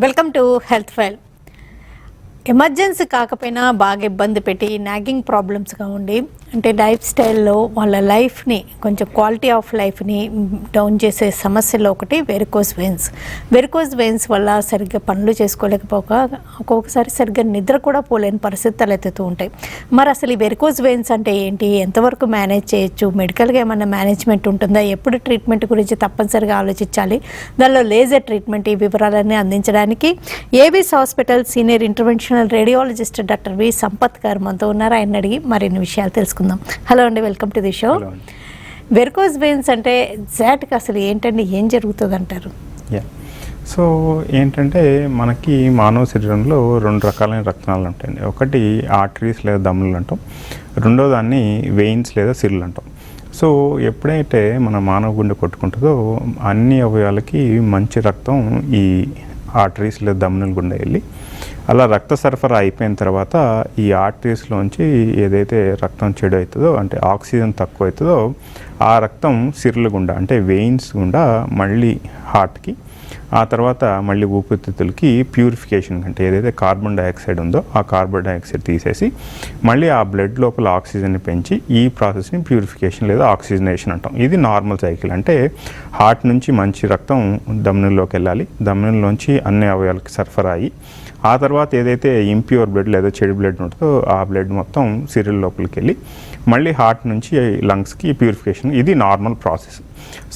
Welcome to health file. Emergency కాకపోయినా బాగా ఇబ్బంది పెట్టి నాగింగ్ ప్రాబ్లమ్స్గా ఉండి అంటే లైఫ్ స్టైల్లో వాళ్ళ లైఫ్ని కొంచెం క్వాలిటీ ఆఫ్ లైఫ్ని డౌన్ చేసే సమస్యలో ఒకటి వెరికోస్ వెయిన్స్ వల్ల సరిగ్గా పనులు చేసుకోలేకపోక ఒక్కొక్కసారి సరిగ్గా నిద్ర కూడా పోలేని పరిస్థితులు ఎత్తుతూ ఉంటాయి. మరి అసలు ఈ వెరికోస్ వెయిన్స్ అంటే ఏంటి, ఎంతవరకు మేనేజ్ చేయొచ్చు, మెడికల్గా ఏమన్నా మేనేజ్మెంట్ ఉంటుందా, ఎప్పుడు ట్రీట్మెంట్ గురించి తప్పనిసరిగా ఆలోచించాలి, దానిలో లేజర్ ట్రీట్మెంట్, ఈ వివరాలన్నీ అందించడానికి ఏబీస్ hospital senior interventional radiologist doctor V Sampath గారు మనతో ఉన్నారు. ఆయన అడిగి మరిన్ని విషయాలు తెలుసుకుందాం. హలో అండి, welcome to the show. Varicose veins అంటే ఎగ్జాక్ట్గా అసలు ఏంటండి, ఏం జరుగుతుంది అంటారు? సో ఏంటంటే మనకి మానవ శరీరంలో రెండు రకాలైన రక్తనాళాలు ఉంటాయండి. ఒకటి ఆర్టరీస్ లేదా దమ్ములు అంటాం, రెండో దాన్ని వెయిన్స్ లేదా సిర్లు అంటాం. సో ఎప్పుడైతే మన మానవ గుండె కొట్టుకుంటుందో అన్ని అవయవాలకి మంచి రక్తం ఈ ఆర్టరీస్ లేదా దమ్ముల గుండె వెళ్ళి అలా రక్త సరఫరా అయిపోయిన తర్వాత ఈ ఆర్టరీస్లోంచి ఏదైతే రక్తం చెడు అవుతుందో అంటే ఆక్సిజన్ తక్కువ అవుతుందో ఆ రక్తం సిర్ల గుండా అంటే వెయిన్స్ గుండా మళ్ళీ హార్ట్కి, ఆ తర్వాత మళ్ళీ ఊపిరితిత్తులకి ప్యూరిఫికేషన్ అంటే ఏదైతే కార్బన్ డైఆక్సైడ్ ఉందో ఆ కార్బన్ డైఆక్సైడ్ తీసేసి మళ్ళీ ఆ బ్లడ్ లోపల ఆక్సిజన్ని పెంచి ఈ ప్రాసెస్ని ప్యూరిఫికేషన్ లేదా ఆక్సిజనేషన్ అంటాం. ఇది నార్మల్ సైకిల్. అంటే హార్ట్ నుంచి మంచి రక్తం ధమనుల్లోకి వెళ్ళాలి, ధమనుల్లోంచి అన్ని అవయవాలకి సరఫరా అయ్యి ఆ తర్వాత ఏదైతే ఇంప్యూర్ బ్లడ్ లేదా చెడు బ్లడ్ ఉంటుందో ఆ బ్లడ్ మొత్తం సిరిల్ లోపలికి వెళ్ళి మళ్ళీ హార్ట్ నుంచి లంగ్స్కి ప్యూరిఫికేషన్. ఇది నార్మల్ ప్రాసెస్.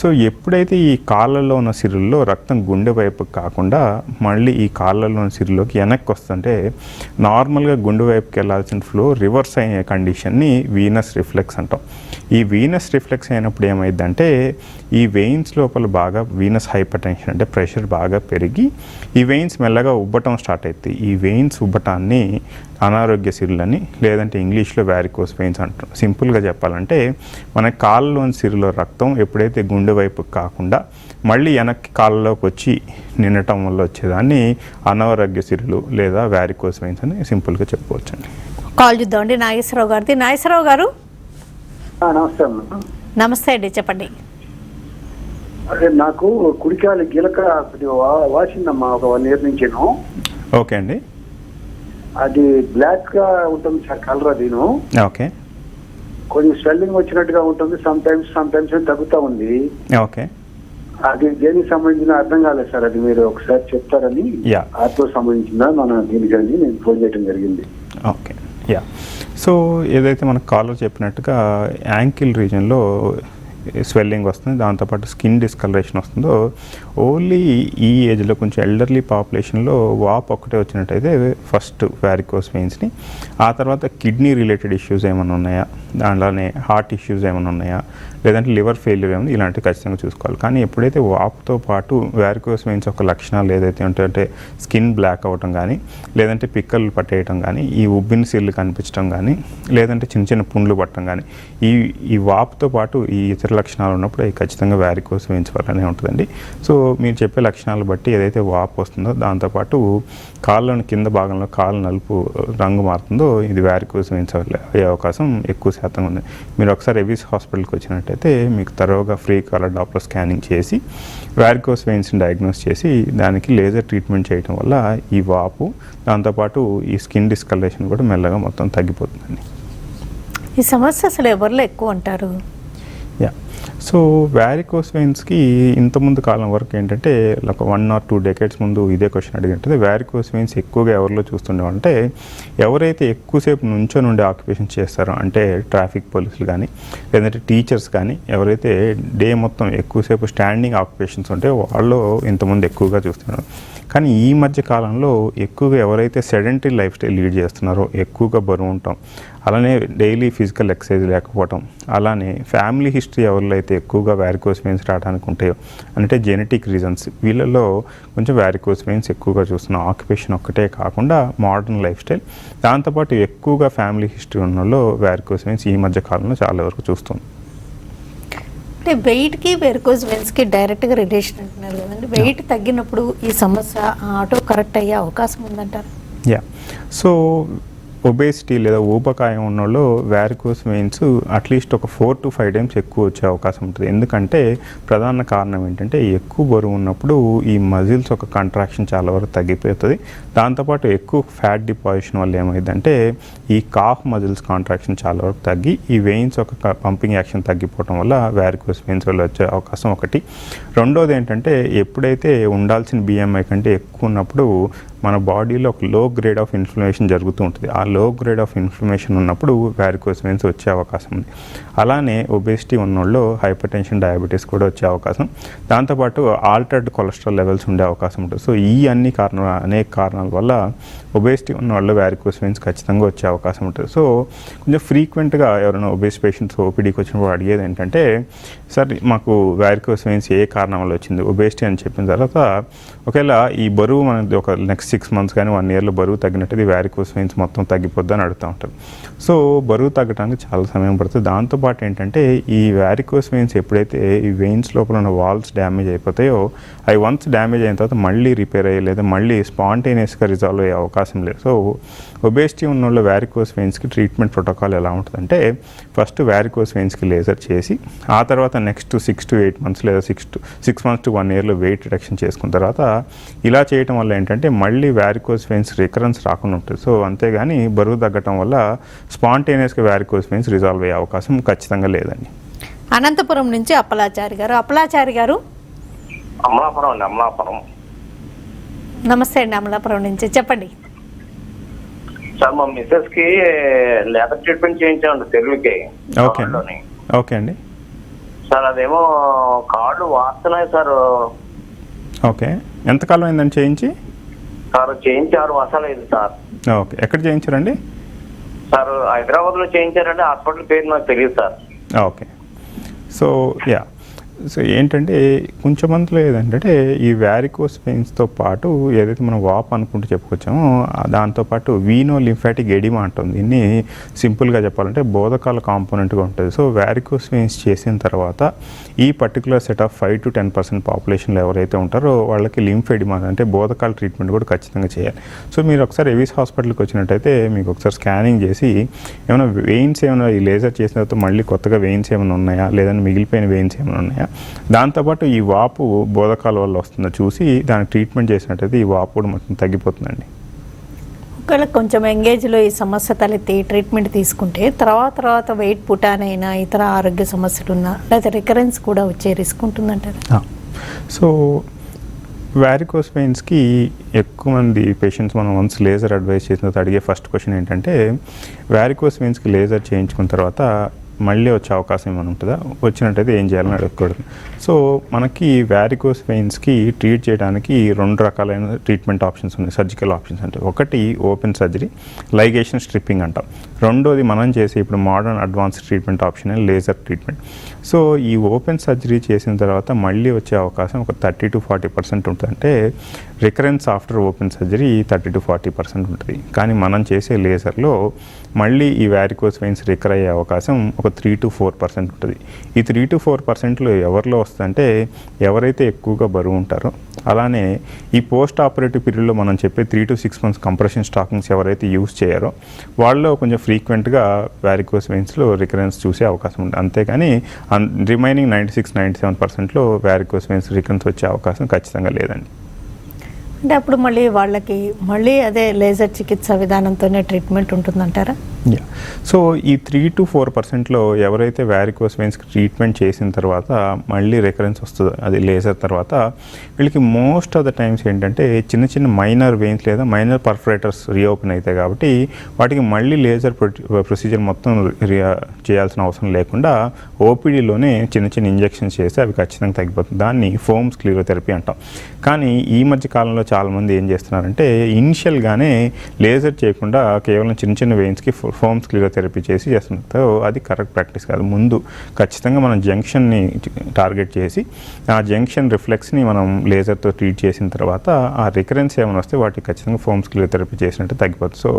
సో ఎప్పుడైతే ఈ కాళ్ళల్లో ఉన్న సిరుల్లో రక్తం గుండె వైపుకి కాకుండా మళ్ళీ ఈ కాళ్ళల్లో ఉన్న సిరులోకి వెనక్కి వస్తుంటే నార్మల్గా గుండె వైపుకి వెళ్ళాల్సిన ఫ్లో రివర్స్ అయ్యే కండిషన్ని వీనస్ రిఫ్లెక్స్ అంటాం. ఈ వీనస్ రిఫ్లెక్స్ అయినప్పుడు ఏమైందంటే ఈ వెయిన్స్ లోపల బాగా వీనస్ హైపర్ టెన్షన్ అంటే ప్రెషర్ బాగా పెరిగి ఈ వెయిన్స్ మెల్లగా ఉబ్బటం స్టార్ట్ అవుతాయి. ఈ వెయిన్స్ ఉబ్బటాన్ని అనారోగ్య సిరులని లేదంటే ఇంగ్లీష్లో వ్యారికోస్ వెయిన్స్ అంటాం. సింపుల్గా చెప్పాలంటే మన కాళ్ళలోని సిరులో రక్తం ఎప్పుడైతే గుండె వైపుకి కాకుండా మళ్ళీ వెనక్కి కాళ్ళలోకి వచ్చి నిండటం వల్ల వచ్చేదాన్ని అనారోగ్య సిరులు లేదా వ్యారికోస్ వెయిన్స్ అని సింపుల్గా చెప్పుకోవచ్చండి. కాల్ చూద్దామండి నాగేశ్వరరావు గారిది. నాగేశ్వరరావు గారు నమస్తే. నమస్తే అండి, చెప్పండి. అదే నాకు కుడికాలి గిలక వాసిందమ్మా ఒక 1 year నుంచి. ఓకే అండి. అది బ్లాక్ గా ఉంటుంది సార్ కలర్. అదిను ఓకే, కొంచెం స్వెల్లింగ్ వచ్చినట్టుగా ఉంటుంది, సమ్ టైమ్స్ తగ్గుతా ఉంది. ఓకే, అది దేనికి సంబంధించిన అర్థం కాలేదు సార్. అది మీరు ఒకసారి చెప్తారని ఆర్తో సంబంధించిందా మన దీనికని నేను ఫోన్ చేయడం జరిగింది. ఓకే, సో ఏదైతే మన కాలర్ చెప్పినట్టుగా యాంకిల్ రీజన్లో స్వెల్లింగ్ వస్తుంది, దాంతోపాటు స్కిన్ డిస్కలరేషన్ వస్తుందో ఓన్లీ ఈ ఏజ్లో కొంచెం ఎల్డర్లీ పాపులేషన్లో వాప్ ఒక్కటే వచ్చినట్టయితే ఫస్ట్ వ్యారికోస్ వెయిన్స్ని, ఆ తర్వాత కిడ్నీ రిలేటెడ్ ఇష్యూస్ ఏమైనా ఉన్నాయా, దాంట్లోనే హార్ట్ ఇష్యూస్ ఏమైనా ఉన్నాయా, లేదంటే లివర్ ఫెయిల్యూర్ ఏమైనా, ఇలాంటివి ఖచ్చితంగా చూసుకోవాలి. కానీ ఎప్పుడైతే వాప్తో పాటు వ్యారికోస్ వెయిన్స్ యొక్క లక్షణాలు ఏదైతే ఉంటాయంటే స్కిన్ బ్లాక్ అవ్వటం కానీ, లేదంటే పిక్కలు పట్టేయటం కానీ, ఈ ఉబ్బిన సిర్లు కనిపించడం కానీ, లేదంటే చిన్న చిన్న పుండ్లు పట్టడం కానీ, ఈ వాప్తో పాటు ఈ ఇతర లక్షణాలు ఉన్నప్పుడు అవి ఖచ్చితంగా వ్యారికోస్ వెయిన్స్ వల్లనే ఉంటుందండి. సో మీరు చెప్పే లక్షణాలు బట్టి ఏదైతే వాపు వస్తుందో దాంతోపాటు కాళ్ళలోని కింద భాగంలో కాళ్ళ నలుపు రంగు మారుతుందో ఇది వ్యారికోస్ వెయిన్స్ అయ్యే అవకాశం ఎక్కువ శాతం ఉంది. మీరు ఒకసారి ఏబీస్ హాస్పిటల్కి వచ్చినట్టయితే మీకు తరోగా ఫ్రీ కలర్ డాప్లర్ స్కానింగ్ చేసి వ్యారికోస్ వెయిన్స్ని డయాగ్నోస్ చేసి దానికి లేజర్ ట్రీట్మెంట్ చేయడం వల్ల ఈ వాపు దాంతోపాటు ఈ స్కిన్ డిస్కలరేషన్ కూడా మెల్లగా మొత్తం తగ్గిపోతుందండి. ఈ సమస్య అసలు ఎవరిలో ఎక్కువ అంటారు? సో వ్యారికోస్ వెయిన్స్కి ఇంతకుముందు కాలం వరకు ఏంటంటే ఒక 1 or 2 decades ముందు ఇదే క్వశ్చన్ అడిగినట్టు వ్యారికోస్ వెయిన్స్ ఎక్కువగా ఎవరిలో చూస్తుండేవంటే ఎవరైతే ఎక్కువసేపు నుంచొని ఉండే ఆక్యుపేషన్ చేస్తారో అంటే ట్రాఫిక్ పోలీసులు కానీ లేదంటే టీచర్స్ కానీ ఎవరైతే డే మొత్తం ఎక్కువసేపు స్టాండింగ్ ఆక్యుపేషన్స్ ఉంటే వాళ్ళు ఇంతకుముందు ఎక్కువగా చూస్తున్నారు. కానీ ఈ మధ్య కాలంలో ఎక్కువగా ఎవరైతే సెడెంటరీ లైఫ్ స్టైల్ లీడ్ చేస్తున్నారో ఎక్కువగా బరువు ఉంటాం, అలానే డైలీ ఫిజికల్ ఎక్సర్సైజ్ లేకపోవటం, అలానే ఫ్యామిలీ హిస్టరీ ఎవరిలో అయితే ఎక్కువగా వ్యారికోస్ వెయిన్స్ రావడానికి ఉంటాయో అంటే జెనెటిక్ రీజన్స్ వీళ్ళల్లో కొంచెం వ్యారికోస్ వెయిన్స్ ఎక్కువగా చూస్తున్నాం. ఆక్యుపేషన్ ఒక్కటే కాకుండా మోడర్న్ లైఫ్ స్టైల్ దాంతోపాటు ఎక్కువగా ఫ్యామిలీ హిస్టరీ ఉన్న వాళ్ళు వ్యారికోస్ వెయిన్స్ ఈ మధ్య కాలంలో చాలా వరకు చూస్తాం. అంటే వెయిట్కి వెరికోస్ వెయిన్స్కి డైరెక్ట్గా రిలేషన్ అంటున్నారు కదండి. వెయిట్ తగ్గినప్పుడు ఈ సమస్య ఆటో కరెక్ట్ అయ్యే అవకాశం ఉందంటారు? సో ఒబేసిటీ లేదా ఊబకాయం ఉన్నోళ్ళు వ్యారికోస్ వెయిన్స్ అట్లీస్ట్ ఒక 4 to 5 times ఎక్కువ వచ్చే అవకాశం ఉంటుంది. ఎందుకంటే ప్రధాన కారణం ఏంటంటే ఎక్కువ బరువు ఉన్నప్పుడు ఈ మజిల్స్ ఒక కంట్రాక్షన్ చాలా వరకు తగ్గిపోతుంది. దాంతోపాటు ఎక్కువ ఫ్యాట్ డిపాజిషన్ వల్ల ఏమైందంటే ఈ కాఫ్ మజిల్స్ కాంట్రాక్షన్ చాలా వరకు తగ్గి ఈ వెయిన్స్ ఒక పంపింగ్ యాక్షన్ తగ్గిపోవడం వల్ల వ్యారికోస్ వెయిన్స్ వల్ల వచ్చే అవకాశం ఒకటి. రెండోది ఏంటంటే ఎప్పుడైతే ఉండాల్సిన BMI కంటే ఎక్కువ ఉన్నప్పుడు మన బాడీలో ఒక లో గ్రేడ్ ఆఫ్ ఇన్ఫ్లమేషన్ జరుగుతూ ఉంటుంది. ఆ లో గ్రేడ్ ఆఫ్ ఇన్ఫ్లమేషన్ ఉన్నప్పుడు వ్యారికోస్ వెయిన్స్ వచ్చే అవకాశం ఉంది. అలానే ఒబేసిటీ ఉన్నోళ్ళు హైపర్ టెన్షన్, డయాబెటీస్ కూడా వచ్చే అవకాశం, దాంతోపాటు ఆల్టర్డ్ కొలెస్ట్రాల్ లెవెల్స్ ఉండే అవకాశం ఉంటుంది. సో ఈ అన్ని అనేక కారణాల వల్ల ఒబేసిటీ ఉన్న వాళ్ళు వ్యారికోస్ వెయిన్స్ ఖచ్చితంగా వచ్చే అవకాశం ఉంటుంది. సో కొంచెం ఫ్రీక్వెంట్గా ఎవరైనా ఒబేస్ పేషెంట్స్ ఓపీడీకి వచ్చినప్పుడు అడిగేది ఏంటంటే, సార్ మాకు వ్యారికోస్ వెయిన్స్ ఏ కారణం వల్ల వచ్చింది, ఒబేసిటీ అని చెప్పిన తర్వాత ఒకవేళ ఈ బరువు మనది ఒక నెక్స్ట్ 6 months కానీ 1 yearలో బరువు తగ్గినట్టు వ్యారికోస్ వెయిన్స్ మొత్తం తగ్గిపోద్ది అని అడుగుతూ ఉంటారు. సో బరువు తగ్గడానికి చాలా సమయం పడుతుంది. దాంతోపాటు ఏంటంటే ఈ వ్యారికోస్ వెయిన్స్ ఎప్పుడైతే ఈ వెయిన్స్ లోపల ఉన్న వాల్స్ డ్యామేజ్ అయిపోతాయో అవి వన్స్ డ్యామేజ్ అయిన తర్వాత మళ్ళీ రిపేర్ అయ్యే లేదా మళ్ళీ స్పాంటేనియస్గా రిజాల్వ్ అయ్యే అవకాశం లేదు. సో ఒబేసిటీ ఉన్న వాళ్ళు వ్యారికోస్ వెయిన్స్కి ట్రీట్మెంట్ ప్రోటోకాల్ ఎలా ఉంటుందంటే, ఫస్ట్ వ్యారికోస్ వెయిన్స్కి లేజర్ చేసి ఆ తర్వాత నెక్స్ట్ 6 to 8 months లేదా 6 months to 1 yearలో వెయిట్ రిడక్షన్ చేసుకున్న తర్వాత ఇలా చేయటం వల్ల ఏంటంటే మళ్ళీ వ్యారికోస్ వెయిన్స్ రికరెన్స్ రాకుండా ఉంటుంది. సో అంతేగాని బరువు తగ్గటం వల్ల స్పాంటేనియస్గా వ్యారికోస్ వెయిన్స్ రిజాల్వ్ అయ్యే అవకాశం ఖచ్చితంగా లేదండి. అనంతపురం నుంచి అప్పలాచారి గారు అమలాపురం. నమస్తే అండి, అమలాపురం నుంచి చెప్పండి. సార్ మా మిస్సెస్ కి లేజర్ ట్రీట్మెంట్ చేయించామండి తెలుగుకి. ఓకే అండి. సార్ అదేమో కాళ్ళు వాస్తున్నాయి సార్. ఓకే, ఎంతకాలం అయిందండి చేయించి? సార్ చేయించి 6 మాసాలు అయింది సార్. ఓకే, ఎక్కడ చేయించారండి? సార్ హైదరాబాద్లో చేయించారండి, హాస్పిటల్ పేరు నాకు తెలియదు సార్. ఓకే, సో ఏంటంటే కొంచెం మందిలో ఏదంటే ఈ వ్యారికోస్ వెయిన్స్తో పాటు ఏదైతే మనం వాప్ అనుకుంటూ చెప్పుకొచ్చామో దాంతోపాటు వీనో లింఫాటిక్ ఎడిమా అంటుంది. దీన్ని సింపుల్గా చెప్పాలంటే బోధకాల కాంపోనెంట్గా ఉంటుంది. సో వ్యారికోస్ వెయిన్స్ చేసిన తర్వాత ఈ పర్టికులర్ సెట్ ఆఫ్ 5 to 10% పాపులేషన్లో ఎవరైతే ఉంటారో వాళ్ళకి లింఫ్ ఎడిమా అంటే బోధకాల ట్రీట్మెంట్ కూడా ఖచ్చితంగా చేయాలి. సో మీరు ఒకసారి ఎవిస్ హాస్పిటల్కి వచ్చినట్టయితే మీకు ఒకసారి స్కానింగ్ చేసి ఏమైనా వెయిన్స్ ఏమైనా ఈ లేజర్ చేసిన తర్వాత మళ్ళీ కొత్తగా వెయిన్స్ ఏమైనా ఉన్నాయా లేదని మిగిలిపోయిన వెయిన్స్ ఏమైనా ఉన్నాయా, దాంతోపాటు ఈ వాపు బోధకాల వల్ల వస్తుందో చూసి దానికి ట్రీట్మెంట్ చేసినట్టయితే ఈ వాపు కూడా మొత్తం తగ్గిపోతుందండి. ఒకవేళ కొంచెం ఎంగేజ్లో ఈ సమస్య తలెత్తి ట్రీట్మెంట్ తీసుకుంటే తర్వాత వెయిట్ పుటానైనా ఇతర ఆరోగ్య సమస్యలు ఉన్నా లేదా రికరెన్స్ కూడా వచ్చే రిస్క్ ఉంటుందంటారా? సో వ్యారికోస్ వెయిన్స్కి ఎక్కువ మంది పేషెంట్స్ మనం వన్స్ లేజర్ అడ్వైస్ చేసిన తర్వాత అడిగే ఫస్ట్ క్వశ్చన్ ఏంటంటే, వ్యారికోస్ వెయిన్స్కి లేజర్ చేయించుకున్న తర్వాత మళ్ళీ వచ్చే అవకాశం ఏమైనా ఉంటుందా, వచ్చినట్టయితే ఏం చేయాలని అడగకూడదు. సో మనకి వ్యారికోస్ వెయిన్స్కి ట్రీట్ చేయడానికి 2 రకాలైన ట్రీట్మెంట్ ఆప్షన్స్ ఉన్నాయి, సర్జికల్ ఆప్షన్స్ అంటే. ఒకటి ఓపెన్ సర్జరీ, లైగేషన్ స్ట్రిప్పింగ్ అంటాం. రెండోది మనం చేసే ఇప్పుడు modern advance treatment option laser treatment. So ఈ ఓపెన్ సర్జరీ చేసిన తర్వాత మళ్ళీ వచ్చే అవకాశం ఒక 30 to 40% ఉంటుంది. అంటే recurrence after open surgery 30 to 40% ఉంటుంది. కానీ మనం చేసే లేజర్లో మళ్ళీ ఈ వ్యారికోస్ వెయిన్స్ రికర్ అయ్యే అవకాశం ఒక 3 to 4% ఉంటుంది. ఈ 3 to 4%లో ఎవరిలో వస్తుందంటే ఎవరైతే ఎక్కువగా బరువు ఉంటారో, అలానే ఈ పోస్ట్ ఆపరేటివ్ పీరియడ్లో మనం చెప్పే 3 to 6 months కంప్రెషన్ స్టాకింగ్స్ ఎవరైతే యూజ్ చేయరో వాళ్ళలో కొంచెం ఫ్రీక్వెంట్గా వ్యారికోస్ వెయిన్స్లో రికరెన్స్ చూసే అవకాశం ఉంటుంది. అంతేగాని రిమైనింగ్ 96-97%లో వ్యారికోస్ వెయిన్స్ రికరెన్స్ వచ్చే అవకాశం ఖచ్చితంగా లేదండి. అంటే అప్పుడు మళ్ళీ అదే లేజర్ చికిత్స విధానంతోనే ట్రీట్మెంట్ ఉంటుందంటారా? సో ఈ 3 to 4%లో ఎవరైతే వ్యారికోస్ వెయిన్స్కి ట్రీట్మెంట్ చేసిన తర్వాత మళ్ళీ రికరెన్స్ వస్తుందో అది లేజర్ తర్వాత, వీళ్ళకి మోస్ట్ ఆఫ్ ద టైమ్స్ ఏంటంటే చిన్న మైనర్ వెయిన్స్ లేదా మైనర్ పర్ఫరేటర్స్ రీఓపెన్ అవుతాయి కాబట్టి వాటికి మళ్ళీ లేజర్ ప్రొసీజర్ మొత్తం చేయాల్సిన అవసరం లేకుండా ఓపీడీలోనే చిన్న ఇంజెక్షన్స్ చేస్తే అవి ఖచ్చితంగా తగ్గిపోతుంది. దాన్ని ఫోమ్ స్క్లీరోథెరపీ అంటాం. కానీ ఈ మధ్య కాలంలో చాలామంది ఏం చేస్తున్నారంటే ఇనిషియల్గానే లేజర్ చేయకుండా కేవలం చిన్న వెయిన్స్కి ఫోమ్ స్క్లీరోథెరపీ చేస్తున్నారు. అది కరెక్ట్ ప్రాక్టీస్ కాదు. ముందు ఖచ్చితంగా మనం జంక్షన్ని టార్గెట్ చేసి ఆ జంక్షన్ రిఫ్లెక్స్ని మనం లేజర్తో ట్రీట్ చేసిన తర్వాత ఆ రికరెన్స్ ఏమైనా వస్తే వాటికి ఖచ్చితంగా ఫోమ్ స్క్లీరోథెరపీ చేసినట్టు తగ్గిపోతుంది. సో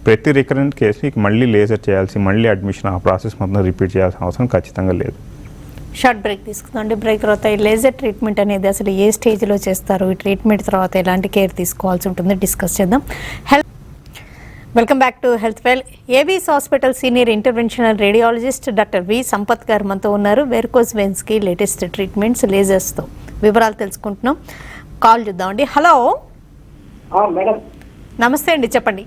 ప్రతి రికరెంట్ కేసుకి మళ్ళీ లేజర్ చేయాల్సి మళ్ళీ అడ్మిషన్ ఆ ప్రాసెస్ మొత్తం రిపీట్ చేయాల్సిన అవసరం ఖచ్చితంగా లేదు. షార్ట్ బ్రేక్ తీసుకుందాం. బ్రేక్ తర్వాత ఈ లేజర్ ట్రీట్మెంట్ అనేది అసలు ఏ స్టేజ్లో చేస్తారు, ఈ ట్రీట్మెంట్ తర్వాత ఎలాంటి కేర్ తీసుకోవాల్సి ఉంటుంది డిస్కస్ చేద్దాం. Welcome back to health well. Avis hospital senior interventional radiologist doctor V Sampath గారు మనతో ఉన్నారు. వెరికోస్ వెయిన్స్కి లేటెస్ట్ ట్రీట్మెంట్స్ లేజర్స్తో వివరాలు తెలుసుకుంటున్నాం. కాల్ చూద్దామండి. Hello madam. నమస్తే అండి, చెప్పండి.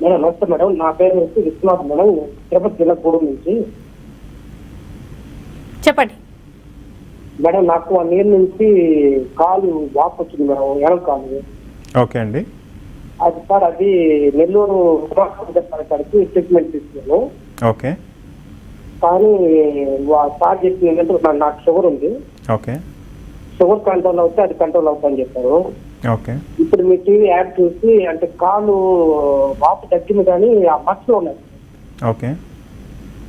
మేడం నమస్తే మేడం. నా పేరు వచ్చి విశ్వనాథ్ మేడం, తిరుపతి జిల్లా గూడూరు నుంచి. చెప్పండి మేడం, నాకు 1 year నుంచి కాలు వాపు వచ్చింది మేడం, ఎడం కాలు. ఓకే అండి. అది సార్ అది నెల్లూరు కాడికి ట్రీట్మెంట్ తీసుకున్నాను. ఓకే. కానీ సార్ చెప్పింది ఏంటంటే నాకు షుగర్ ఉంది, ఓకే, షుగర్ కంట్రోల్ అవుతే అది కంట్రోల్ అవుతుందని చెప్పారు. ఓకే. ఇప్పుడు మీ టీవీ యాడ్ చూసి అంటే కాలు వాపు తగ్గింది కానీ ఆ మచ్చలు ఉన్నాయి. ఓకే.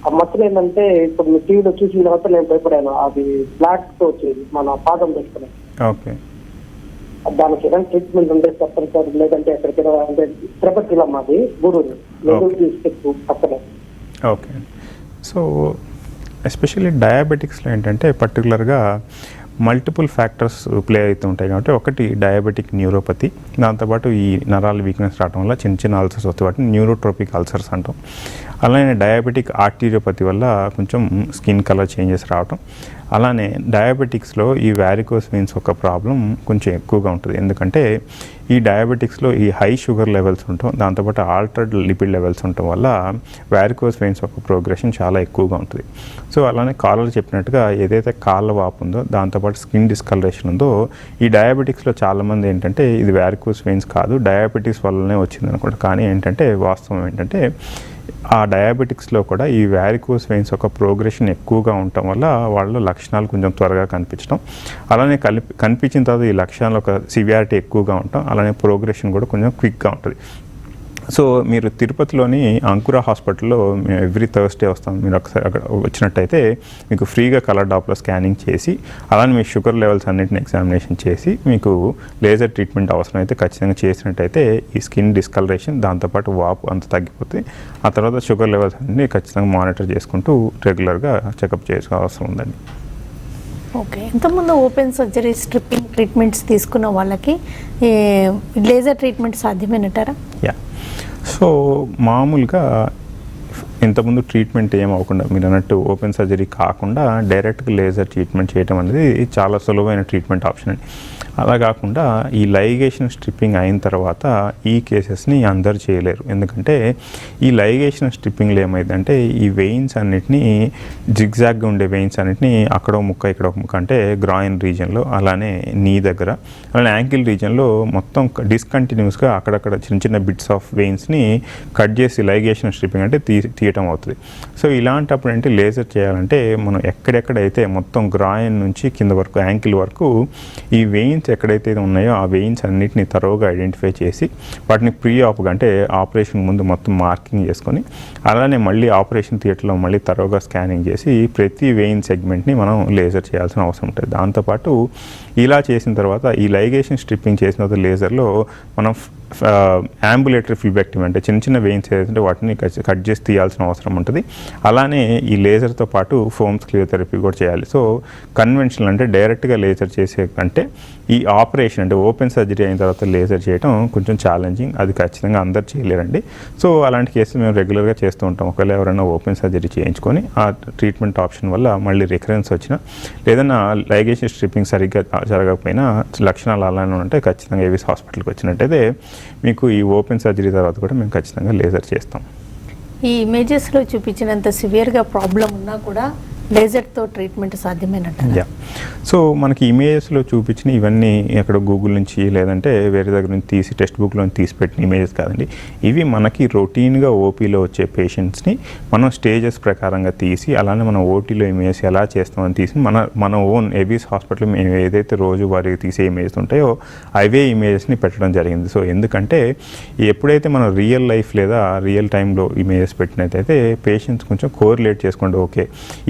ఆ మచ్చలు ఏంటంటే ఇప్పుడు మీ టీవీలో చూసిన తర్వాత నేను భయపడాను. అది బ్లాక్ తో వచ్చింది, మన పాదం పెట్టుకున్నాను. ఓకే. దానికి ఏదైనా ట్రీట్మెంట్ ఉంటే చెప్పండి సార్, లేదంటే ఎక్కడికైనా అంటే తిరుపతి జిల్లా మాది గూడూరు, నెల్లూరు డిస్ట్రిక్ట్ పక్కనే. ఓకే. సో ఎస్పెషల్లీ డయాబెటిక్స్లో ఏంటంటే పర్టికులర్గా మల్టిపుల్ ఫ్యాక్టర్స్ ప్లే అవుతూ ఉంటాయి. కాబట్టి ఒకటి డయాబెటిక్ న్యూరోపతి, దాంతోపాటు ఈ నరాల వీక్నెస్ రావడం వల్ల చిన్న చిన్న అల్సర్స్ వస్తాయి, వాటిని న్యూరోట్రోపిక్ అల్సర్స్ అంటాం. అలానే డయాబెటిక్ ఆర్టీరియోపతి వల్ల కొంచెం స్కిన్ కలర్ చేంజెస్ రావటం. అలానే డయాబెటిక్స్లో ఈ వ్యారికోస్ వెయిన్స్ ఒక ప్రాబ్లం కొంచెం ఎక్కువగా ఉంటుంది. ఎందుకంటే ఈ డయాబెటిక్స్లో ఈ హై షుగర్ లెవెల్స్ ఉండటం, దాంతోపాటు ఆల్టర్డ్ లిపిడ్ లెవెల్స్ ఉండటం వల్ల వ్యారికోస్ వెయిన్స్ ఒక ప్రోగ్రెషన్ చాలా ఎక్కువగా ఉంటుంది. సో అలానే కాలర్ చెప్పినట్టుగా ఏదైతే కాళ్ళ వాపు ఉందో, దాంతోపాటు స్కిన్ డిస్కలరేషన్ ఉందో, ఈ డయాబెటిక్స్లో చాలామంది ఏంటంటే ఇది వ్యారికోస్ వెయిన్స్ కాదు, డయాబెటిక్స్ వల్లనే వచ్చింది అనుకుంటారు. కానీ ఏంటంటే వాస్తవం ఏంటంటే ఆ డయాబెటిక్స్లో కూడా ఈ వ్యారికోస్ వెయిన్స్ ఒక ప్రోగ్రెషన్ ఎక్కువగా ఉండటం వల్ల వాళ్ళ లక్షణాలు కొంచెం త్వరగా కనిపించడం, అలానే కనిపించిన తర్వాత ఈ లక్షణాలు ఒక సివియారిటీ ఎక్కువగా ఉండటం, అలానే ప్రోగ్రెషన్ కూడా కొంచెం క్విక్గా ఉంటుంది. సో మీరు తిరుపతిలోని అంకుర హాస్పిటల్లో మేము ఎవ్రీ థర్స్డే వస్తాం. మీరు ఒకసారి అక్కడ వచ్చినట్టయితే మీకు ఫ్రీగా కలర్ డాప్లర్ స్కానింగ్ చేసి, అలానే మీ షుగర్ లెవెల్స్ అన్నింటిని ఎగ్జామినేషన్ చేసి, మీకు లేజర్ ట్రీట్మెంట్ అవసరం అయితే ఖచ్చితంగా చేసినట్టయితే ఈ స్కిన్ డిస్కలరేషన్, దాంతోపాటు వాపు అంత తగ్గిపోతే ఆ తర్వాత షుగర్ లెవెల్స్ అన్ని ఖచ్చితంగా మానిటర్ చేసుకుంటూ రెగ్యులర్గా చెకప్ చేసుకోవాల్సిన అవసరం ఉందండి. ఓకే. ఇంతకుముందు ఓపెన్ సర్జరీ స్ట్రిప్పింగ్ ట్రీట్మెంట్స్ తీసుకున్న వాళ్ళకి లేజర్ ట్రీట్మెంట్ సాధ్యమేనంటారా? యా. సో మామూలుగా ఇంతకుముందు ట్రీట్మెంట్ ఏం అవ్వకుండా మీరు అన్నట్టు ఓపెన్ సర్జరీ కాకుండా డైరెక్ట్గా లేజర్ ట్రీట్మెంట్ చేయడం అనేది చాలా సులువైన ట్రీట్మెంట్ ఆప్షన్ అండి. అలా కాకుండా ఈ లైగేషన్ స్ట్రిప్పింగ్ అయిన తర్వాత ఈ కేసెస్ని అందరు చేయలేరు. ఎందుకంటే ఈ లైగేషన్ స్ట్రిప్పింగ్లో ఏమైందంటే ఈ వెయిన్స్ అన్నిటినీ జిగ్జాగ్గా ఉండే వెయిన్స్ అన్నిటినీ అక్కడో ముక్క ఇక్కడో ముక్క, అంటే గ్రాయిన్ రీజియన్లో, అలానే నీ దగ్గర, అలానే యాంకిల్ రీజియన్లో మొత్తం డిస్కంటిన్యూస్గా అక్కడక్కడ చిన్న చిన్న బిట్స్ ఆఫ్ వెయిన్స్ని కట్ చేసి లైగేషన్ స్ట్రిప్పింగ్ అంటే తీయటం అవుతుంది. సో ఇలాంటప్పుడు ఏంటి లేజర్ చేయాలంటే మనం ఎక్కడెక్కడైతే మొత్తం గ్రాయిన్ నుంచి కింద వరకు యాంకిల్ వరకు ఈ వెయిన్స్ ఎక్కడైతే ఉన్నాయో ఆ వెయిన్స్ అన్నిటిని తరోగా ఐడెంటిఫై చేసి వాటిని ప్రీ ఆప్గా అంటే ఆపరేషన్ ముందు మొత్తం మార్కింగ్ చేసుకొని, అలానే మళ్ళీ ఆపరేషన్ థియేటర్లో మళ్ళీ తరోగా స్కానింగ్ చేసి ప్రతి వెయిన్ సెగ్మెంట్ని మనం లేజర్ చేయాల్సిన అవసరం ఉంటుంది. దాంతోపాటు ఇలా చేసిన తర్వాత ఈ లైగేషన్ స్ట్రిప్పింగ్ చేసిన తర్వాత లేజర్లో మనం యాంబులేటరీ ఫిల్బెక్టమీ అంటే చిన్న చిన్న వెయిన్స్ ఏదైతే వాటిని కట్ చేసి తీయాల్సిన అవసరం ఉంటుంది. అలానే ఈ లేజర్తో పాటు ఫోమ్స్ క్లియర్ థెరపీ కూడా చేయాలి. సో కన్వెన్షనల్ అంటే డైరెక్ట్గా లేజర్ చేసే కంటే ఈ ఆపరేషన్ అంటే ఓపెన్ సర్జరీ అయిన తర్వాత లేజర్ చేయడం కొంచెం ఛాలెంజింగ్, అది ఖచ్చితంగా అందరు చేయలేరండి. సో అలాంటి కేసులు మేము రెగ్యులర్గా చేస్తూ ఉంటాం. ఒకవేళ ఎవరైనా ఓపెన్ సర్జరీ చేయించుకొని ఆ ట్రీట్మెంట్ ఆప్షన్ వల్ల మళ్ళీ రికరెన్స్ వచ్చినా, లేదన్నా లైగేషన్ స్ట్రిప్పింగ్ సరిగ్గా జరగకపోయినా లక్షణాలు అలానే ఉంటే ఖచ్చితంగా ఏవీస్ హాస్పిటల్కి వచ్చినట్టయితే మీకు ఈ ఓపెన్ సర్జరీ తర్వాత కూడా మేము ఖచ్చితంగా లేజర్ చేస్తాం. ఈ ఇమేజెస్లో చూపించినంత సివియర్గా ప్రాబ్లం ఉన్నా కూడా లేజర్తో ట్రీట్మెంట్ సాధ్యమేనంటారా? యా. సో మనకి ఇమేజెస్లో చూపించిన ఇవన్నీ అక్కడ గూగుల్ నుంచి లేదంటే వేరే దగ్గర నుంచి తీసి టెక్స్ట్ బుక్లో తీసి పెట్టిన ఇమేజెస్ కాదండి. ఇవి మనకి రొటీన్గా ఓపీలో వచ్చే పేషెంట్స్ని మనం స్టేజెస్ ప్రకారంగా తీసి, అలానే మనం ఓటీలో ఇమేజెస్ ఎలా చేస్తామని తీసి మన ఓన్ ఏవీస్ హాస్పిటల్ మేము ఏదైతే రోజు వారికి తీసే ఇమేజెస్ ఉంటాయో అవే ఇమేజెస్ని పెట్టడం జరిగింది. సో ఎందుకంటే ఎప్పుడైతే మనం రియల్ లైఫ్ లేదా రియల్ టైంలో ఇమేజెస్ పెట్టినట్టయితే పేషెంట్స్ కొంచెం కోరిలేట్ చేసుకోండి. ఓకే,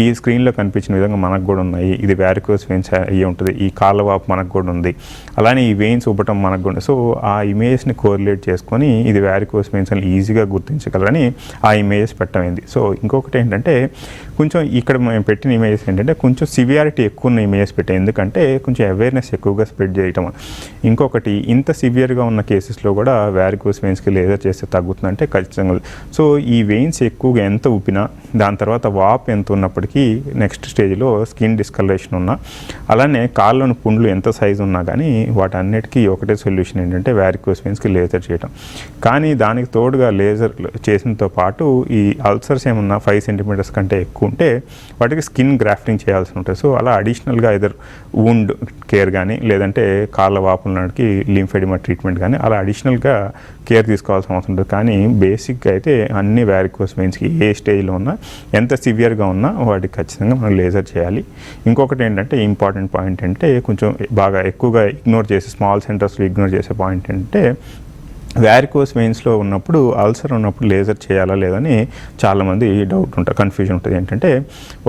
ఈ స్క్రీన్లో కనిపించిన విధంగా మనకు కూడా ఉన్నాయి, ఇది వ్యారికోస్ వెయిన్స్ అయ్యి ఉంటుంది, ఈ కాళ్ళ వాపు మనకు కూడా ఉంది, అలానే ఈ వెయిన్స్ ఉబ్బటం మనకు కూడా. సో ఆ ఇమేజ్ని కోరిలేట్ చేసుకొని ఇది వ్యారికోస్ వెయిన్స్ అని ఈజీగా గుర్తించగలరని ఆ ఇమేజెస్ పెట్టమైంది. సో ఇంకొకటి ఏంటంటే కొంచెం ఇక్కడ మేము పెట్టిన ఇమేజెస్ ఏంటంటే కొంచెం సివియారిటీ ఎక్కువ ఉన్న ఇమేజెస్ పెట్టాయి, ఎందుకంటే కొంచెం అవేర్నెస్ ఎక్కువగా స్ప్రెడ్ చేయటం. ఇంకొకటి ఇంత సివియర్గా ఉన్న కేసెస్లో కూడా వ్యారికోస్ వెయిన్స్కి లేజర్ చేస్తే తగ్గుతుందంటే ఖచ్చితంగా. సో ఈ వెయిన్స్ ఎక్కువగా ఎంత ఉప్పినా, దాని తర్వాత వాపు ఎంత ఉన్నప్పటికీ నెక్స్ట్ స్టేజ్లో స్కిన్ డిస్కలరేషన్ ఉన్నా, అలానే కాళ్ళలోని పుండ్లు ఎంత సైజు ఉన్నా కానీ వాటన్నిటికీ ఒకటే సొల్యూషన్ ఏంటంటే వ్యారికోస్ వెయిన్స్కి లేజర్ చేయటం. కానీ దానికి తోడుగా లేజర్ చేసినతో పాటు ఈ అల్సర్స్ ఏమన్నా 5 సెంటీమీటర్స్ కంటే ఎక్కువ ఉంటే వాటికి స్కిన్ గ్రాఫ్టింగ్ చేయాల్సి ఉంటుంది. సో అలా అడిషనల్గా ఎదర్ వూండ్ కేర్ కానీ లేదంటే కాళ్ళ వాపులకి లింఫెడిమా ట్రీట్మెంట్ కానీ అలా అడిషనల్గా కేర్ తీసుకోవాల్సిన అవసరం ఉంటుంది. కానీ బేసిక్గా అయితే అన్ని వ్యారికోస్ వెయిన్స్కి ఏ స్టేజ్లో ఉన్నా, ఎంత సివియర్గా ఉన్నా వాటికి ఖచ్చితంగా మనం లేజర్ చేయాలి. ఇంకొకటి ఏంటంటే ఇంపార్టెంట్ పాయింట్ అంటే కొంచెం బాగా ఎక్కువగా ఇగ్నోర్ చేసే, స్మాల్ సెంటర్స్లో ఇగ్నోర్ చేసే పాయింట్ ఏంటంటే వ్యారికోస్ వెయిన్స్లో ఉన్నప్పుడు, అల్సర్ ఉన్నప్పుడు లేజర్ చేయాలా లేదని చాలామంది డౌట్ ఉంటుంది, కన్ఫ్యూజన్ ఉంటుంది. ఏంటంటే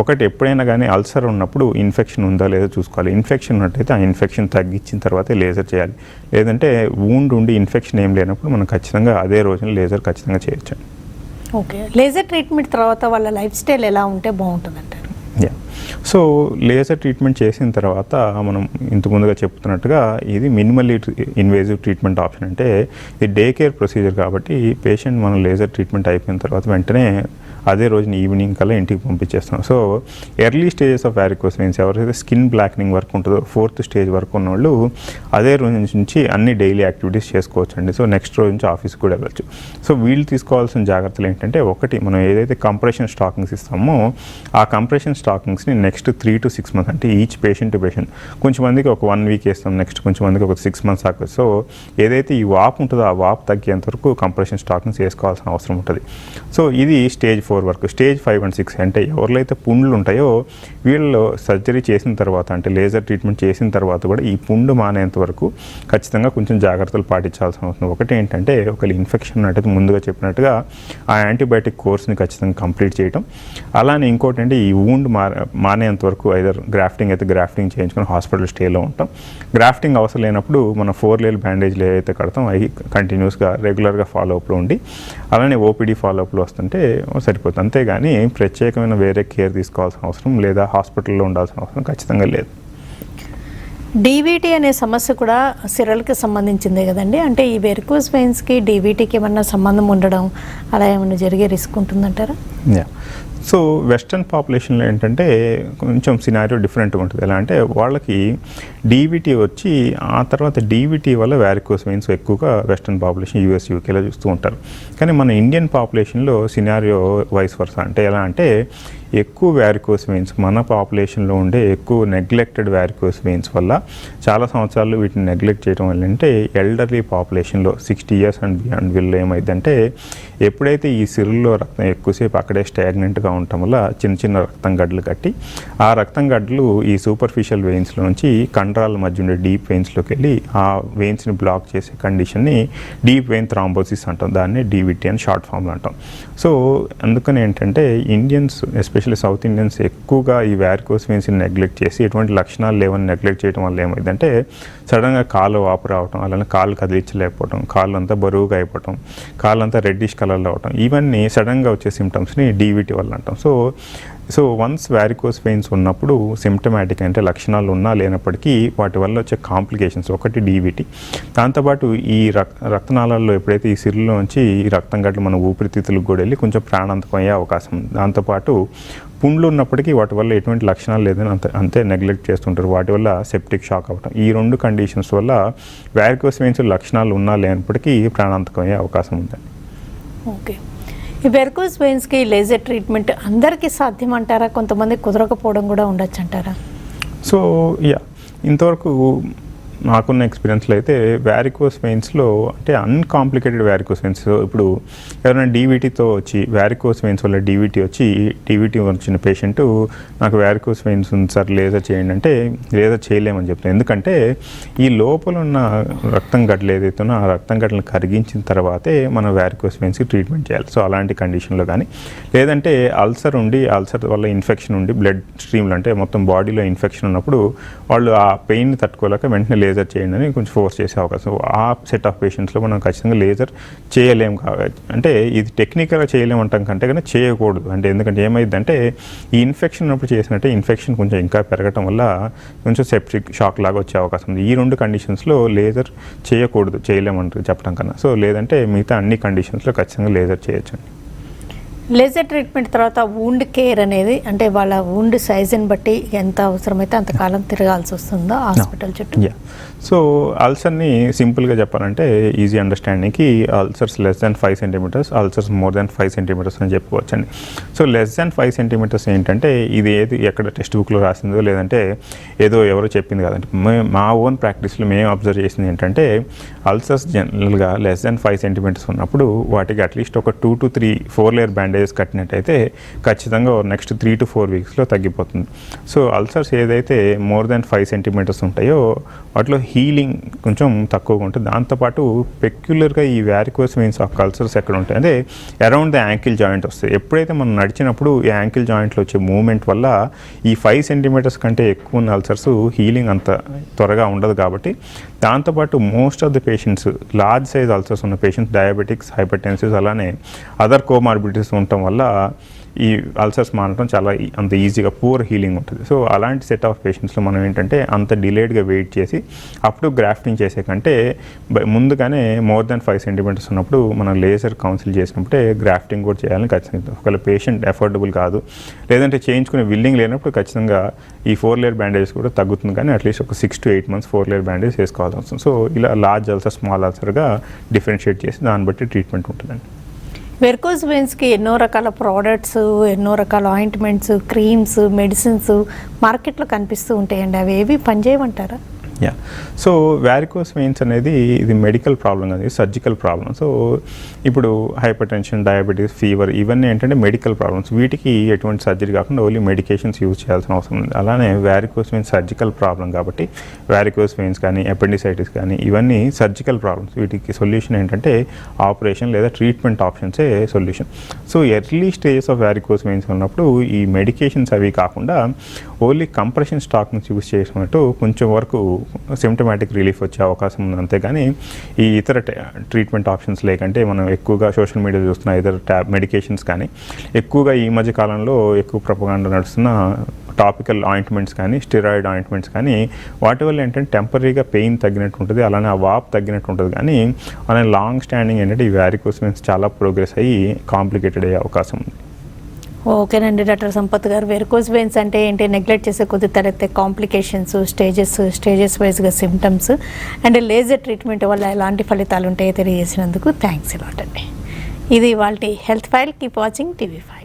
ఒకటి, ఎప్పుడైనా కానీ అల్సర్ ఉన్నప్పుడు ఇన్ఫెక్షన్ ఉందా లేదా చూసుకోవాలి. ఇన్ఫెక్షన్ ఉన్నట్టయితే ఆ ఇన్ఫెక్షన్ తగ్గించిన తర్వాతే లేజర్ చేయాలి. లేదంటే వూండ్ ఉండి ఇన్ఫెక్షన్ ఏం లేనప్పుడు మనం ఖచ్చితంగా అదే రోజున లేజర్ ఖచ్చితంగా చేయొచ్చు. ఓకే, లేజర్ ట్రీట్మెంట్ తర్వాత వాళ్ళ లైఫ్ స్టైల్ ఎలా ఉంటే బాగుంటుంది అంటారు? సో లేజర్ ట్రీట్మెంట్ చేసిన తర్వాత మనం ఇంతకుముందుగా చెప్తున్నట్టుగా ఇది మినిమల్లీ ఇన్వేజివ్ ట్రీట్మెంట్ ఆప్షన్. అంటే ఇది డే కేర్ ప్రొసీజర్ కాబట్టి పేషెంట్ మనం లేజర్ ట్రీట్మెంట్ అయిపోయిన తర్వాత వెంటనే అదే రోజున ఈవినింగ్ కల్లా ఇంటికి పంపించేస్తాం. So early stages of varicose veins ఎవరైతే స్కిన్ బ్లాక్నింగ్ వర్క్ ఉంటుందో 4th స్టేజ్ వరకు ఉన్న వాళ్ళు అదే రోజు నుంచి అన్ని డైలీ యాక్టివిటీస్ చేసుకోవచ్చు అండి. సో నెక్స్ట్ రోజు నుంచి ఆఫీస్కి కూడా వెళ్ళచ్చు. సో వీళ్ళు తీసుకోవాల్సిన జాగ్రత్తలు ఏంటంటే, ఒకటి, మనం ఏదైతే కంప్రెషన్ స్టాకింగ్స్ ఇస్తామో ఆ కంప్రెషన్ స్టాకింగ్స్ని నెక్స్ట్ 3 to 6 months, అంటే ఈచ్ పేషెంట్ టు పేషెంట్, కొంచెం మందికి ఒక 1 week వేస్తాం, నెక్స్ట్ కొంచెం మందికి ఒక 6 months దాకా. సో ఏదైతే ఈ వాపు ఉంటుందో ఆ వాపు తగ్గేంత వరకు కంప్రెషన్ స్టాకింగ్స్ వేసుకోవాల్సిన అవసరం ఉంటుంది. సో ఇది స్టేజ్ 4 వరకు. స్టేజ్ 5 and 6 అంటే ఎవరిలో పుండ్లు ఉంటాయో వీళ్ళు సర్జరీ చేసిన తర్వాత, అంటే లేజర్ ట్రీట్మెంట్ చేసిన తర్వాత కూడా ఈ పుండు మానేంత వరకు ఖచ్చితంగా కొంచెం జాగ్రత్తలు పాటించాల్సిన అవసరం. ఒకటి ఏంటంటే, ఒకవేళ ఇన్ఫెక్షన్ అంటే ముందుగా చెప్పినట్టుగా ఆ యాంటీబయాటిక్ కోర్స్ని ఖచ్చితంగా కంప్లీట్ చేయటం. అలానే ఇంకోటి అంటే ఈ వూండ్ మానేంత వరకు ఐదర్ గ్రాఫ్టింగ్ అయితే గ్రాఫ్టింగ్ చేయించుకొని హాస్పిటల్ స్టేలో ఉంటాం. గ్రాఫ్టింగ్ అవసరం లేనప్పుడు మనం 4 లేయర్ బ్యాండేజ్లు ఏవైతే కడతాం అవి కంటిన్యూస్గా రెగ్యులర్గా ఫాలోఅప్లో ఉండి, అలానే ఓపీడీ ఫాలోఅప్లో వస్తుంటే సరిపోతుంది. అంతేగాని ప్రత్యేకమైన వేరే కేర్ తీసుకోవాల్సిన అవసరం లేదా హాస్పిటల్లో ఉండాల్సిన అవసరం ఖచ్చితంగా లేదు. డీవీటీ అనే సమస్య కూడా సిరల్కి సంబంధించిందే కదండి. అంటే ఈ వెరికోస్ వెయిన్స్కి డీవీటీకి ఏమన్నా సంబంధం ఉండడం అలా ఏమన్నా జరిగే రిస్క్ ఉంటుందంటారా? సో వెస్టర్న్ పాపులేషన్లో ఏంటంటే కొంచెం సినారియో డిఫరెంట్గా ఉంటుంది. ఎలా అంటే వాళ్ళకి డీవీటీ వచ్చి ఆ తర్వాత డీవీటీ వల్ల వ్యారికోస్ వెయిన్స్ ఎక్కువగా వెస్టర్న్ పాపులేషన్ US UKలో చూస్తూ ఉంటారు. కానీ మన ఇండియన్ పాపులేషన్లో సినారియో వైస్ వర్సా. అంటే ఎలా అంటే ఎక్కువ వ్యారికోస్ వెయిన్స్ మన పాపులేషన్లో ఉండే ఎక్కువ నెగ్లెక్టెడ్ వ్యారికోస్ వెయిన్స్ వల్ల చాలా సంవత్సరాలు వీటిని నెగ్లెక్ట్ చేయడం వల్ల అంటే ఎల్డర్లీ పాపులేషన్లో 60 years అండ్ బియాండ్ వీళ్ళు ఏమైందంటే ఎప్పుడైతే ఈ సిరుల్లో రక్తం ఎక్కువసేపు అక్కడే స్టాగ్నెంట్గా ఉండటం వల్ల చిన్న చిన్న రక్తం గడ్డలు కట్టి ఆ రక్తం గడ్డలు ఈ సూపర్ఫిషియల్ వెయిన్స్లో నుంచి కండరాల మధ్య ఉండే డీప్ వెయిన్స్లోకి వెళ్ళి ఆ వెయిన్స్ని బ్లాక్ చేసే కండిషన్ని డీప్ వెయిన్ థ్రాంబోసిస్ అంటాం. దాన్ని DVT అని షార్ట్ ఫామ్లో అంటాం. సో అందుకని ఏంటంటే ఇండియన్స్ ఎస్పెషల్లీ సౌత్ ఇండియన్స్ ఎక్కువగా ఈ వ్యారికోస్ వెయిన్స్ని నెగ్లెక్ట్ చేసి ఎటువంటి లక్షణాలు లేవని నెగ్లెక్ట్ చేయడం వల్ల ఏమైందంటే సడన్గా కాళ్ళు వాపు రావటం, అలానే కాళ్ళు కదిలించలేకపోవడం, కాళ్ళు అంతా బరువుగా అయిపోవటం, కాళ్ళు అంతా రెడ్డిష్ కలర్లో అవటం, ఇవన్నీ సడన్గా వచ్చే సిమ్టమ్స్ని DVT వల్ల అంటాం. సో వన్స్ వ్యారికోస్ వెయిన్స్ ఉన్నప్పుడు సిమ్టమాటిక్ అంటే లక్షణాలు ఉన్నా లేనప్పటికీ వాటి వల్ల వచ్చే కాంప్లికేషన్స్ ఒకటి DVT. దాంతోపాటు ఈ రక్తనాళాల్లో ఎప్పుడైతే ఈ సిరులో నుంచి ఈ రక్తం గడ్డలు మన ఊపిరితిత్తులకు కూడా వెళ్ళి కొంచెం ప్రాణాంతకం అయ్యే అవకాశం ఉంది. దాంతోపాటు పుండ్లు ఉన్నప్పటికీ వాటి వల్ల ఎటువంటి లక్షణాలు లేదని అంతే నెగ్లెక్ట్ చేస్తుంటారు. వాటి వల్ల సెప్టిక్ షాక్ అవ్వటం, ఈ 2 కండిషన్స్ వల్ల వ్యారికోస్ వెయిన్స్ లక్షణాలు ఉన్నా లేనప్పటికీ ప్రాణాంతకం అయ్యే అవకాశం ఉందండి. ఓకే, ఈ వెరికోస్ వెయిన్స్కి లేజర్ ట్రీట్మెంట్ అందరికీ సాధ్యం అంటారా? కొంతమంది కుదరకపోవడం కూడా ఉండొచ్చు అంటారా? సో ఇంతవరకు నాకున్న ఎక్స్పీరియన్స్లో అయితే వ్యారికోస్ వెయిన్స్లో అంటే అన్కాంప్లికేటెడ్ వ్యారికోస్ వెయిన్స్, ఇప్పుడు ఎవరైనా డీవీటీతో వచ్చి వ్యారికోస్ వెయిన్స్ వల్ల డీవీటీ వచ్చిన పేషెంట్ నాకు వ్యారికోస్ వెయిన్స్ ఉంది సార్ లేజర్ చేయండి అంటే లేజర్ చేయలేమని చెప్తాను. ఎందుకంటే ఈ లోపల ఉన్న రక్తం గడ్డలు ఏదైతే ఆ రక్తం గడ్డలను కరిగించిన తర్వాతే మనం వ్యారికోస్ వెయిన్స్కి ట్రీట్మెంట్ చేయాలి. సో అలాంటి కండిషన్లో కానీ లేదంటే అల్సర్ వల్ల ఇన్ఫెక్షన్ ఉండి బ్లడ్ స్ట్రీమ్లు అంటే మొత్తం బాడీలో ఇన్ఫెక్షన్ ఉన్నప్పుడు వాళ్ళు ఆ పెయిన్ తట్టుకోలేక వెంటనే లేజర్ చేయండి అని కొంచెం ఫోర్స్ చేసే అవకాశం. ఆ సెట్ ఆఫ్ పేషెంట్స్లో మనం ఖచ్చితంగా లేజర్ చేయలేము. అంటే ఇది టెక్నికల్గా చేయలేము అంటాం కంటే కానీ చేయకూడదు. అంటే ఎందుకంటే ఏమైందంటే ఈ ఇన్ఫెక్షన్ ఉన్నప్పుడు చేసినట్టే ఇన్ఫెక్షన్ కొంచెం ఇంకా పెరగటం వల్ల కొంచెం సెప్టిక్ షాక్ లాగా వచ్చే అవకాశం ఉంది. ఈ 2 కండిషన్స్లో లేజర్ చేయకూడదు, చేయలేమంటారు చెప్పడం కన్నా. సో లేదంటే మిగతా అన్ని కండిషన్స్లో ఖచ్చితంగా లేజర్ చేయొచ్చండి. లేజర్ ట్రీట్మెంట్ తర్వాత వూండ్ కేర్ అనేది అంటే వాళ్ళ వూండ్ సైజుని బట్టి ఎంత అవసరమైతే అంతకాలం తిరగాల్సి వస్తుందో హాస్పిటల్ చుట్టూ. సో అల్సర్ని సింపుల్గా చెప్పాలంటే ఈజీ అండర్స్టాండింగ్కి ulcers less than 5 centimetres, ulcers more than 5 centimetres అని చెప్పుకోవచ్చండి. సో లెస్ దాన్ 5 సెంటీమీటర్స్ ఏంటంటే ఇది ఏది ఎక్కడ టెక్స్ట్ బుక్లో రాసిందో లేదంటే ఏదో ఎవరో చెప్పింది కాదంటే మా ఓన్ ప్రాక్టీస్లో మేము అబ్జర్వ్ చేసింది ఏంటంటే అల్సర్స్ జనరల్గా లెస్ దాన్ 5 సెంటీమీటర్స్ ఉన్నప్పుడు వాటికి అట్లీస్ట్ ఒక 2 to 3 4 లేయర్ బ్యాండేజెస్ కట్టినట్టయితే ఖచ్చితంగా నెక్స్ట్ 3 to 4 వీక్స్లో తగ్గిపోతుంది. సో అల్సర్స్ ఏదైతే మోర్ దాన్ 5 సెంటీమీటర్స్ ఉంటాయో వాటిలో హీలింగ్ కొంచెం తక్కువగా ఉంటుంది. దాంతోపాటు పెక్యులర్గా ఈ వ్యారికోస్ వెయిన్స్ ఆఫ్ అల్సర్స్ ఎక్కడ ఉంటాయి అంటే అరౌండ్ ద యాంకిల్ జాయింట్ వస్తాయి. ఎప్పుడైతే మనం నడిచినప్పుడు ఈ యాంకిల్ జాయింట్లో వచ్చే మూవ్మెంట్ వల్ల ఈ 5 సెంటీమీటర్స్ కంటే ఎక్కువ ఉన్న అల్సర్స్ హీలింగ్ అంత త్వరగా ఉండదు. కాబట్టి దాంతోపాటు most of the patients large size ulcers ఉన్న పేషెంట్స్ డయాబెటిక్స్, హైపర్టెన్సివ్ అలానే అదర్ కోమార్బిడిటీస్ ఉండటం వల్ల ఈ అల్సర్స్ మానటం చాలా అంత ఈజీగా పూర్ హీలింగ్ ఉంటుంది. సో అలాంటి సెట్ ఆఫ్ పేషెంట్స్లో మనం ఏంటంటే అంత డిలేడ్గా వెయిట్ చేసి అప్పుడు గ్రాఫ్టింగ్ చేసే కంటే ముందుగానే మోర్ దాన్ 5 సెంటీమీటర్స్ ఉన్నప్పుడు మనం లేజర్ కౌన్సిల్ చేసినప్పుడే గ్రాఫ్టింగ్ కూడా చేయాలని ఖచ్చితంగా. ఒకవేళ పేషెంట్ అఫోర్డబుల్ కాదు లేదంటే చేయించుకునే విల్లింగ్ లేనప్పుడు ఖచ్చితంగా ఈ 4 లేయర్ బ్యాండేజ్ కూడా తగ్గుతుంది. కానీ అట్లీస్ట్ ఒక 6 to 8 months 4 లేయర్ బ్యాండేజ్ వేసుకోవాల్సి వస్తుంది. సో ఇలా లార్జ్ అల్సర్, స్మాల్ అల్సర్గా డిఫరెన్షియేట్ చేసి దాన్ని బట్టి ట్రీట్మెంట్ ఉంటుందండి. వెరికోస్ వెయిన్స్కి ఎన్నో రకాల ప్రోడక్ట్స్, ఎన్నో రకాల ఆయింట్మెంట్స్, క్రీమ్స్, మెడిసిన్స్ మార్కెట్లో కనిపిస్తూ ఉంటాయండి. అవి ఏవి పనిచేయమంటారా? సో వ్యారికోస్ వెయిన్స్ అనేది ఇది మెడికల్ ప్రాబ్లం అది సర్జికల్ ప్రాబ్లం. సో ఇప్పుడు హైపర్ టెన్షన్, డయాబెటీస్, ఫీవర్ ఇవన్నీ ఏంటంటే మెడికల్ ప్రాబ్లమ్స్. వీటికి ఎటువంటి సర్జరీ కాకుండా ఓన్లీ మెడికేషన్స్ యూజ్ చేయాల్సిన అవసరం ఉంది. అలానే వ్యారికోస్ వెయిన్స్ సర్జికల్ ప్రాబ్లం కాబట్టి వ్యారికోస్ వెయిన్స్ కానీ అపెండిసైటిస్ కానీ ఇవన్నీ సర్జికల్ ప్రాబ్లమ్స్. వీటికి సొల్యూషన్ ఏంటంటే ఆపరేషన్ లేదా ట్రీట్మెంట్ ఆప్షన్సే solution. So early stages of varicose veins ఉన్నప్పుడు ఈ మెడికేషన్స్ అవి కాకుండా ఓన్లీ కంప్రెషన్ స్టాక్ని యూజ్ చేసినట్టు కొంచెం వరకు సిమ్టమాటిక్ రిలీఫ్ వచ్చే అవకాశం ఉంది. అంతేగాని ఈ ఇతర ట్రీట్మెంట్ ఆప్షన్స్ లేకంటే మనం ఎక్కువగా సోషల్ మీడియా చూస్తున్న ఇతర మెడికేషన్స్ కానీ ఎక్కువగా ఈ మధ్య కాలంలో ఎక్కువ ప్రొపగాండా నడుస్తున్న టాపికల్ ఆయింట్మెంట్స్ కానీ స్టెరాయిడ్ ఆయింట్మెంట్స్ కానీ వాటి వల్ల ఏంటంటే టెంపరీగా పెయిన్ తగ్గినట్టు ఉంటుంది, అలానే ఆ వాప్ తగ్గినట్టు ఉంటుంది. కానీ అలానే లాంగ్ స్టాండింగ్ ఏంటంటే ఈ వ్యారికోస్ వెయిన్స్ చాలా ప్రోగ్రెస్ అయ్యి కాంప్లికేటెడ్ అయ్యే అవకాశం ఉంది. ఓకేనండి డాక్టర్ సంపత్ గారు, వెరికోస్ వెయిన్స్ అంటే ఏంటి, నెగ్లెక్ట్ చేసే కొద్ది తలెత్తే కాంప్లికేషన్స్, స్టేజెస్ వైజ్గా సిమ్టమ్స్ అండ్ లేజర్ ట్రీట్మెంట్ వల్ల ఎలాంటి ఫలితాలు ఉంటాయో తెలియజేసినందుకు థ్యాంక్స్ అలాట్ అండి. ఇది వాళ్ళ health file. Keep watching TV5.